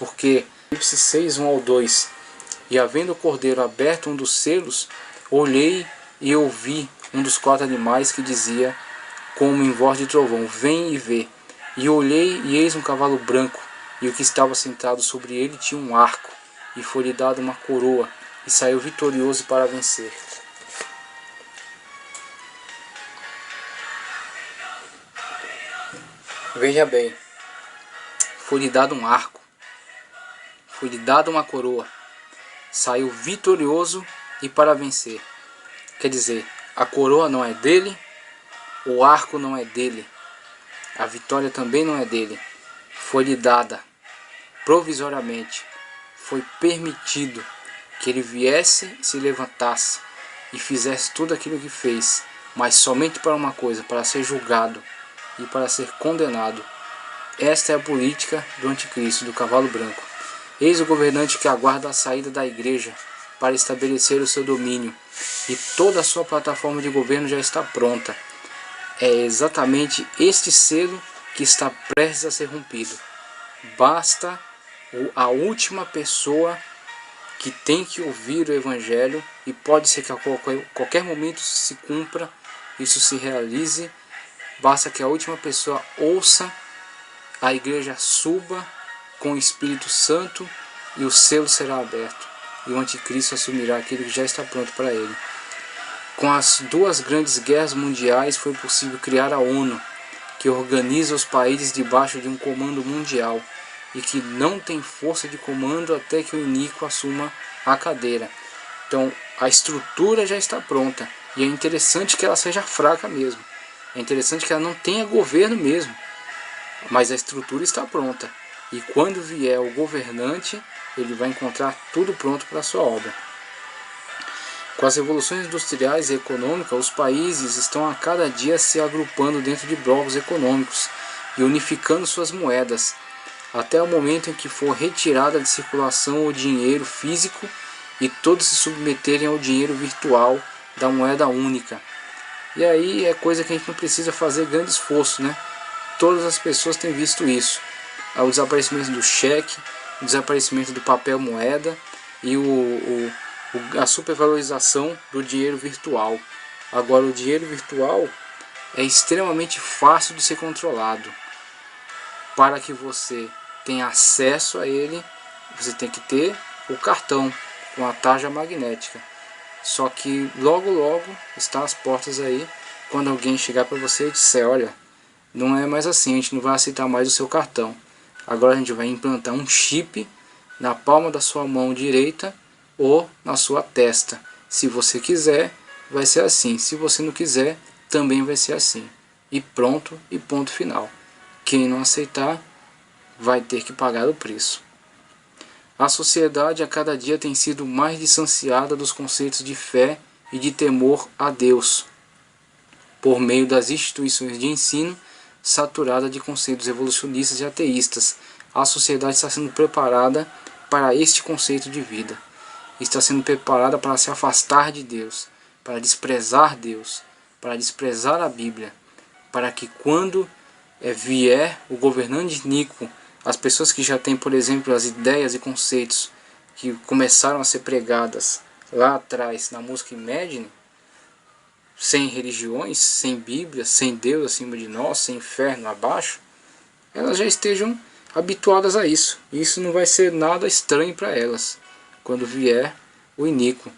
porque Apocalipse 6, 1 ao 2, e havendo o cordeiro aberto um dos selos, olhei e ouvi um dos 4 animais que dizia, como em voz de trovão, vem e vê. E olhei, e eis um cavalo branco, e o que estava sentado sobre ele tinha um arco, e foi-lhe dada uma coroa, e saiu vitorioso para vencer. Veja bem, foi-lhe dado um arco, foi-lhe dada uma coroa, saiu vitorioso e para vencer. Quer dizer, a coroa não é dele, o arco não é dele, a vitória também não é dele. Foi-lhe dada provisoriamente, foi permitido que ele viesse, se levantasse e fizesse tudo aquilo que fez, mas somente para uma coisa, para ser julgado e para ser condenado. Esta é a política do anticristo, do cavalo branco. Eis o governante que aguarda a saída da igreja para estabelecer o seu domínio, e toda a sua plataforma de governo já está pronta. É exatamente este selo que está prestes a ser rompido. Basta a última pessoa que tem que ouvir o evangelho, e pode ser que a qualquer momento isso se cumpra, isso se realize. Basta que a última pessoa ouça, a igreja suba com o Espírito Santo e o selo será aberto, e o anticristo assumirá aquilo que já está pronto para ele. Com as 2 grandes guerras mundiais foi possível criar a ONU, que organiza os países debaixo de um comando mundial e que não tem força de comando até que o iníquo assuma a cadeira. Então a estrutura já está pronta, e é interessante que ela seja fraca mesmo, é interessante que ela não tenha governo mesmo, mas a estrutura está pronta, e quando vier o governante, ele vai encontrar tudo pronto para a sua obra. Com as revoluções industriais e econômicas, os países estão a cada dia se agrupando dentro de blocos econômicos e unificando suas moedas, até o momento em que for retirada de circulação o dinheiro físico e todos se submeterem ao dinheiro virtual da moeda única. E aí é coisa que a gente não precisa fazer grande esforço, né? Todas as pessoas têm visto isso. O desaparecimento do cheque, o desaparecimento do papel moeda e a supervalorização do dinheiro virtual. Agora, o dinheiro virtual é extremamente fácil de ser controlado. Para que você tenha acesso a ele, você tem que ter o cartão com a tarja magnética. Só que logo está às portas aí, quando alguém chegar para você e disser, olha, não é mais assim, a gente não vai aceitar mais o seu cartão. Agora a gente vai implantar um chip na palma da sua mão direita ou na sua testa. Se você quiser, vai ser assim. Se você não quiser, também vai ser assim. E pronto, e ponto final. Quem não aceitar, vai ter que pagar o preço. A sociedade a cada dia tem sido mais distanciada dos conceitos de fé e de temor a Deus, por meio das instituições de ensino saturada de conceitos evolucionistas e ateístas. A sociedade está sendo preparada para este conceito de vida. Está sendo preparada para se afastar de Deus, para desprezar Deus, para desprezar a Bíblia, para que quando vier o governante iníquo, as pessoas que já têm, por exemplo, as ideias e conceitos que começaram a ser pregadas lá atrás na música Imagine, sem religiões, sem Bíblia, sem Deus acima de nós, sem inferno abaixo, elas já estejam habituadas a isso. Isso não vai ser nada estranho para elas quando vier o iníquo.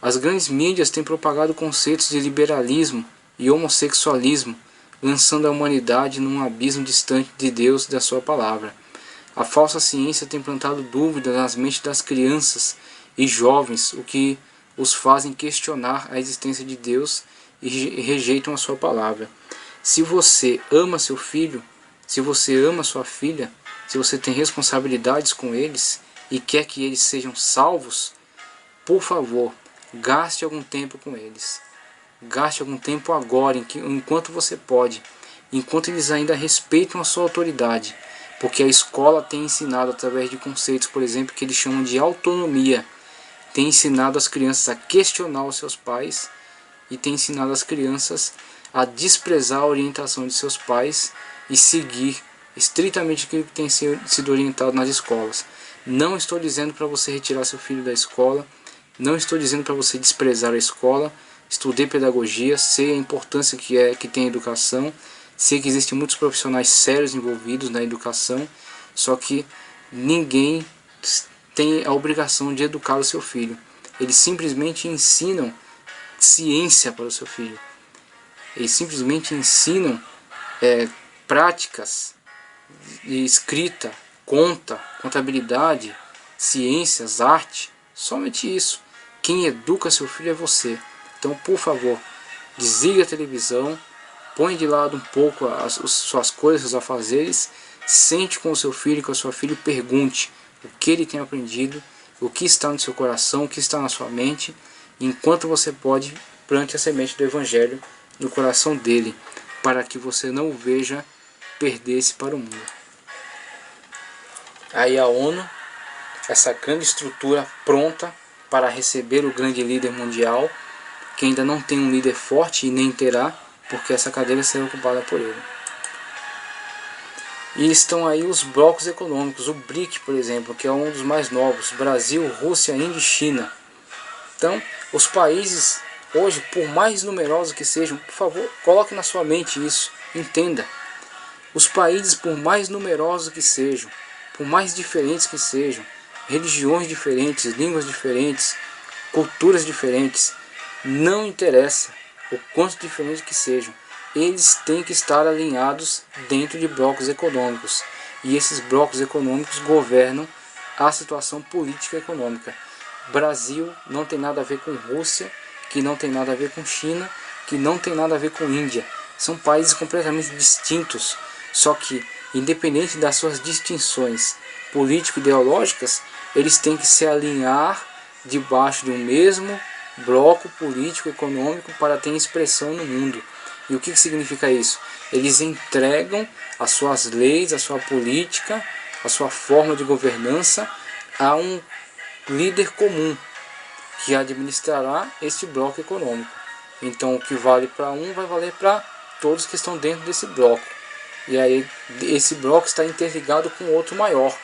As grandes mídias têm propagado conceitos de liberalismo e homossexualismo, lançando a humanidade num abismo distante de Deus e da sua palavra. A falsa ciência tem plantado dúvidas nas mentes das crianças e jovens, o que os fazem questionar a existência de Deus e rejeitam a sua palavra. Se você ama seu filho, se você ama sua filha, se você tem responsabilidades com eles e quer que eles sejam salvos, por favor, gaste algum tempo com eles. Gaste algum tempo agora, enquanto você pode, enquanto eles ainda respeitam a sua autoridade, porque a escola tem ensinado através de conceitos, por exemplo, que eles chamam de autonomia, tem ensinado as crianças a questionar os seus pais e tem ensinado as crianças a desprezar a orientação de seus pais e seguir estritamente aquilo que tem sido orientado nas escolas. Não estou dizendo para você retirar seu filho da escola, não estou dizendo para você desprezar a escola. Estudei pedagogia, sei a importância que tem a educação, sei que existem muitos profissionais sérios envolvidos na educação, só que ninguém tem a obrigação de educar o seu filho. Eles simplesmente ensinam ciência para o seu filho. Eles simplesmente ensinam práticas de escrita, conta, contabilidade, ciências, arte, somente isso. Quem educa seu filho é você. Então, por favor, desligue a televisão, põe de lado um pouco as suas coisas, seus afazeres, sente com o seu filho e com a sua filha e pergunte o que ele tem aprendido, o que está no seu coração, o que está na sua mente, enquanto você pode, plante a semente do Evangelho no coração dele, para que você não o veja perder-se para o mundo. Aí a ONU, essa grande estrutura pronta para receber o grande líder mundial, que ainda não tem um líder forte e nem terá, porque essa cadeira será ocupada por ele. E estão aí os blocos econômicos, o BRIC, por exemplo, que é um dos mais novos, Brasil, Rússia, Índia e China. Então, os países hoje, por mais numerosos que sejam, por favor, coloque na sua mente isso, entenda. Os países, por mais numerosos que sejam, por mais diferentes que sejam, religiões diferentes, línguas diferentes, culturas diferentes, não interessa o quanto diferente que sejam, eles têm que estar alinhados dentro de blocos econômicos. E esses blocos econômicos governam a situação política e econômica. Brasil não tem nada a ver com Rússia, que não tem nada a ver com China, que não tem nada a ver com Índia. São países completamente distintos, só que, independente das suas distinções político-ideológicas, eles têm que se alinhar debaixo de um mesmo bloco político-econômico para ter expressão no mundo. E o que significa isso? Eles entregam as suas leis, a sua política, a sua forma de governança a um líder comum que administrará este bloco econômico. Então o que vale para um vai valer para todos que estão dentro desse bloco. E aí esse bloco está interligado com outro maior,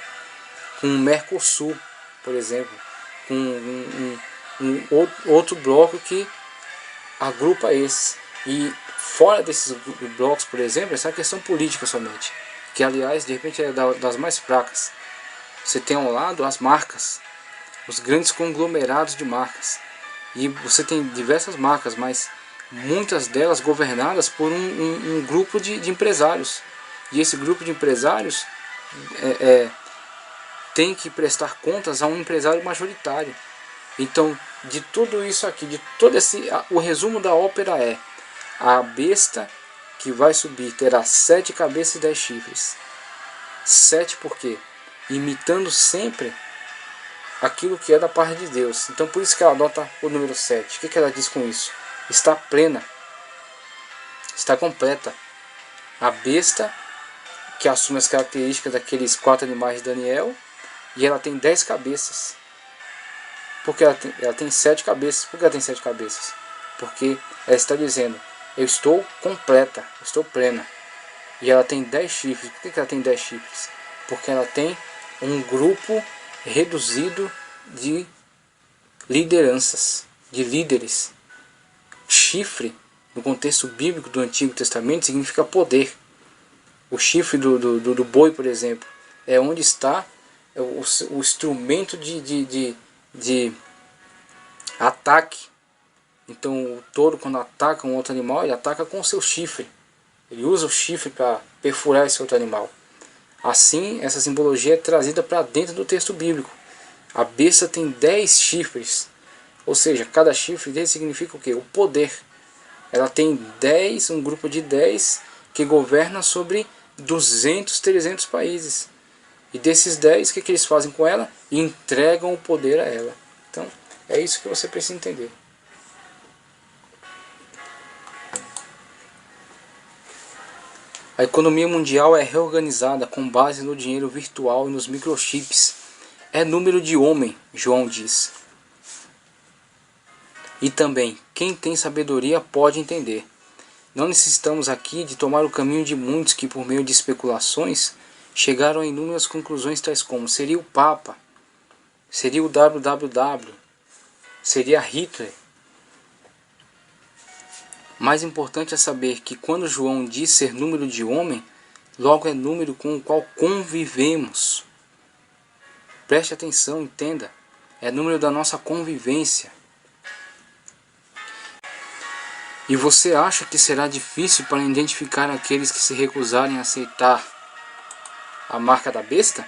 com o Mercosul, por exemplo, com outro bloco que agrupa esses. E fora desses blocos, por exemplo, essa questão política somente, que aliás de repente é das mais fracas. Você tem ao lado as marcas, os grandes conglomerados de marcas, e você tem diversas marcas, mas muitas delas governadas por um grupo de empresários, e esse grupo de empresários tem que prestar contas a um empresário majoritário. Então, de tudo isso aqui, de todo o resumo da ópera é: a besta que vai subir terá 7 cabeças e 10 chifres. 7 por quê? Imitando sempre aquilo que é da parte de Deus. Então por isso que ela adota o número 7. O que ela diz com isso? Está plena, está completa. A besta que assume as características daqueles 4 animais de Daniel, e ela tem 10 cabeças. Porque ela tem 7 cabeças. Por que ela tem 7 cabeças? Porque ela está dizendo: eu estou completa, eu estou plena. E ela tem 10 chifres. Por que ela tem 10 chifres? Porque ela tem um grupo reduzido de lideranças, de líderes. Chifre, no contexto bíblico do Antigo Testamento, significa poder. O chifre do boi, por exemplo, é onde está o instrumento de ataque. Então o touro, quando ataca um outro animal, ele ataca com o seu chifre. Ele usa o chifre para perfurar esse outro animal. Assim, essa simbologia é trazida para dentro do texto bíblico. A besta tem 10 chifres, ou seja, cada chifre dele significa o quê? O poder. Ela tem 10, um grupo de 10 que governa sobre 200, 300 países. E desses 10, o que eles fazem com ela? Entregam o poder a ela. Então, é isso que você precisa entender. A economia mundial é reorganizada com base no dinheiro virtual e nos microchips. É número de homem, João diz. E também, quem tem sabedoria pode entender. Não necessitamos aqui de tomar o caminho de muitos que, por meio de especulações, chegaram a inúmeras conclusões tais como: seria o Papa, seria o WWW, seria Hitler. Mais importante é saber que quando João diz ser número de homem, logo é número com o qual convivemos. Preste atenção, entenda. É número da nossa convivência. E você acha que será difícil para identificar aqueles que se recusarem a aceitar a marca da besta?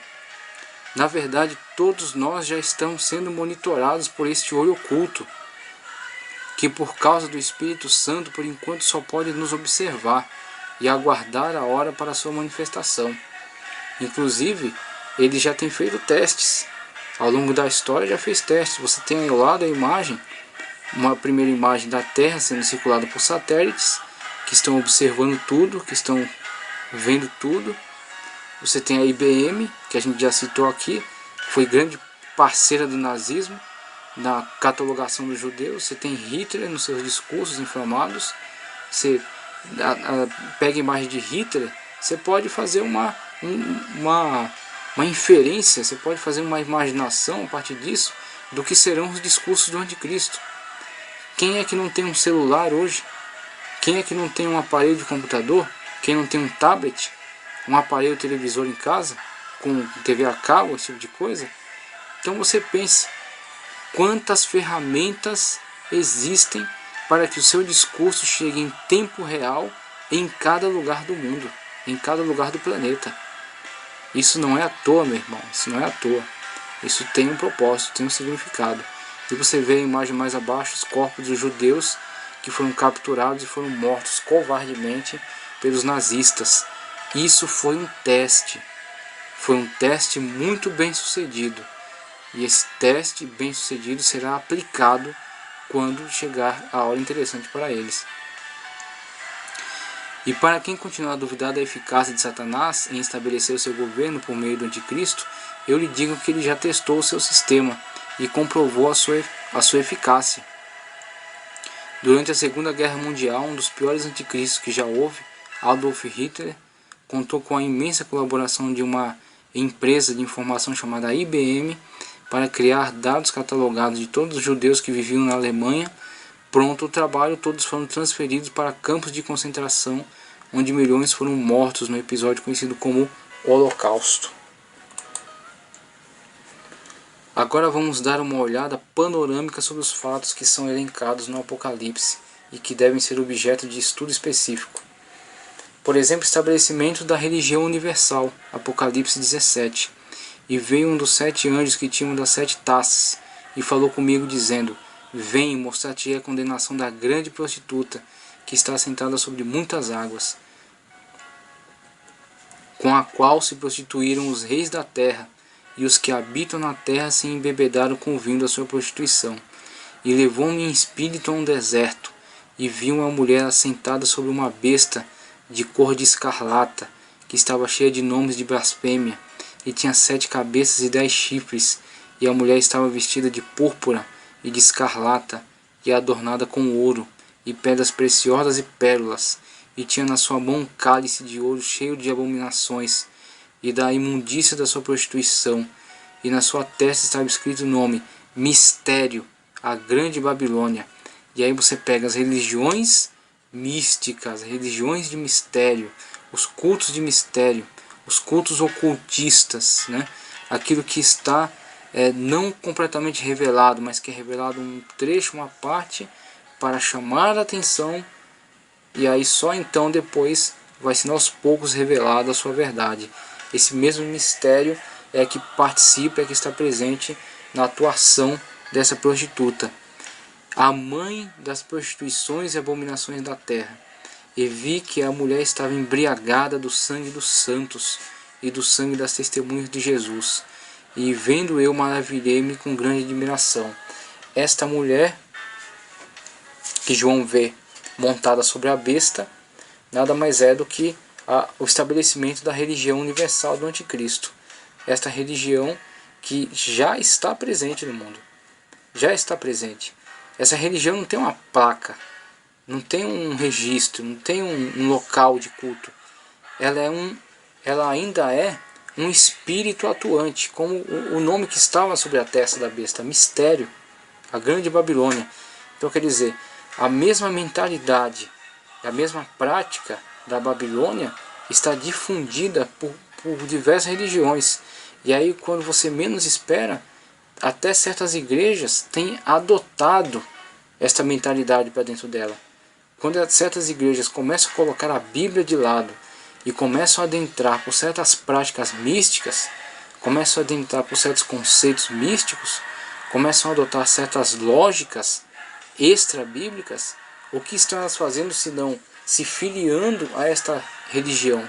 Na verdade, todos nós já estamos sendo monitorados por este olho oculto, que por causa do Espírito Santo, por enquanto, só pode nos observar e aguardar a hora para a sua manifestação. Inclusive, ele já tem feito testes. Ao longo da história já fez testes. Você tem ao lado a imagem, uma primeira imagem da Terra sendo circulada por satélites, que estão observando tudo, que estão vendo tudo. Você tem a IBM, que a gente já citou aqui, foi grande parceira do nazismo na catalogação dos judeus. Você tem Hitler nos seus discursos inflamados. Você pega a imagem de Hitler, você pode fazer uma inferência, você pode fazer uma imaginação a partir disso do que serão os discursos do anticristo. Quem é que não tem um celular hoje? Quem é que não tem um aparelho de computador? Quem não tem um tablet? Um aparelho televisor em casa? Com TV a cabo, esse tipo de coisa? Então você pense, quantas ferramentas existem para que o seu discurso chegue em tempo real em cada lugar do mundo, em cada lugar do planeta. Isso não é à toa, meu irmão, isso não é à toa. Isso tem um propósito, tem um significado. E você vê a imagem mais abaixo, os corpos dos judeus que foram capturados e foram mortos covardemente pelos nazistas. Isso foi um teste muito bem sucedido. E esse teste bem sucedido será aplicado quando chegar a hora interessante para eles. E para quem continuar a duvidar da eficácia de Satanás em estabelecer o seu governo por meio do anticristo, eu lhe digo que ele já testou o seu sistema e comprovou a sua eficácia. Durante a Segunda Guerra Mundial, um dos piores anticristos que já houve, Adolf Hitler, contou com a imensa colaboração de uma empresa de informação chamada IBM para criar dados catalogados de todos os judeus que viviam na Alemanha. Pronto o trabalho, todos foram transferidos para campos de concentração, onde milhões foram mortos no episódio conhecido como Holocausto. Agora vamos dar uma olhada panorâmica sobre os fatos que são elencados no Apocalipse e que devem ser objeto de estudo específico. Por exemplo, estabelecimento da religião universal, Apocalipse 17. E veio um dos 7 anjos que tinha uma das 7 taças, e falou comigo dizendo: Vem, mostrar-te a condenação da grande prostituta, que está sentada sobre muitas águas, com a qual se prostituíram os reis da terra, e os que habitam na terra se embebedaram com o vinho da sua prostituição. E levou-me em espírito a um deserto, e vi uma mulher assentada sobre uma besta de cor de escarlata, que estava cheia de nomes de blasfêmia, e tinha 7 cabeças e 10 chifres, e a mulher estava vestida de púrpura e de escarlata, e adornada com ouro, e pedras preciosas e pérolas, e tinha na sua mão um cálice de ouro cheio de abominações, e da imundícia da sua prostituição, e na sua testa estava escrito o nome, Mistério, a Grande Babilônia. E aí você pega as religiões místicas, religiões de mistério, os cultos de mistério, os cultos ocultistas, né? Aquilo que está não completamente revelado, mas que é revelado um trecho, uma parte, para chamar a atenção, e aí só então depois vai sendo aos poucos revelada a sua verdade. Esse mesmo mistério é que participa, é que está presente na atuação dessa prostituta, a mãe das prostituições e abominações da terra. E vi que a mulher estava embriagada do sangue dos santos e do sangue das testemunhas de Jesus. E vendo eu, maravilhei-me com grande admiração. Esta mulher que João vê montada sobre a besta, nada mais é do que o estabelecimento da religião universal do anticristo. Esta religião que já está presente no mundo. Já está presente. Essa religião não tem uma placa, não tem um registro, não tem um local de culto. Ela ainda é um espírito atuante, como o nome que estava sobre a testa da besta, mistério, a grande Babilônia. Então quer dizer, a mesma mentalidade, a mesma prática da Babilônia está difundida por diversas religiões. E aí quando você menos espera, até certas igrejas têm adotado esta mentalidade para dentro dela. Quando certas igrejas começam a colocar a Bíblia de lado e começam a adentrar por certas práticas místicas, começam a adentrar por certos conceitos místicos, começam a adotar certas lógicas extra-bíblicas, o que estão elas fazendo senão se filiando a esta religião?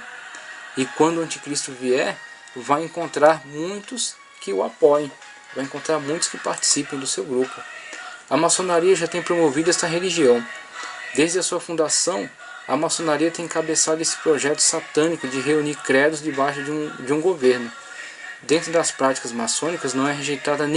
E quando o anticristo vier, vai encontrar muitos que o apoiem, vai encontrar muitos que participem do seu grupo. A maçonaria já tem promovido esta religião. Desde a sua fundação, a maçonaria tem encabeçado esse projeto satânico de reunir credos debaixo de um governo. Dentro das práticas maçônicas não é rejeitada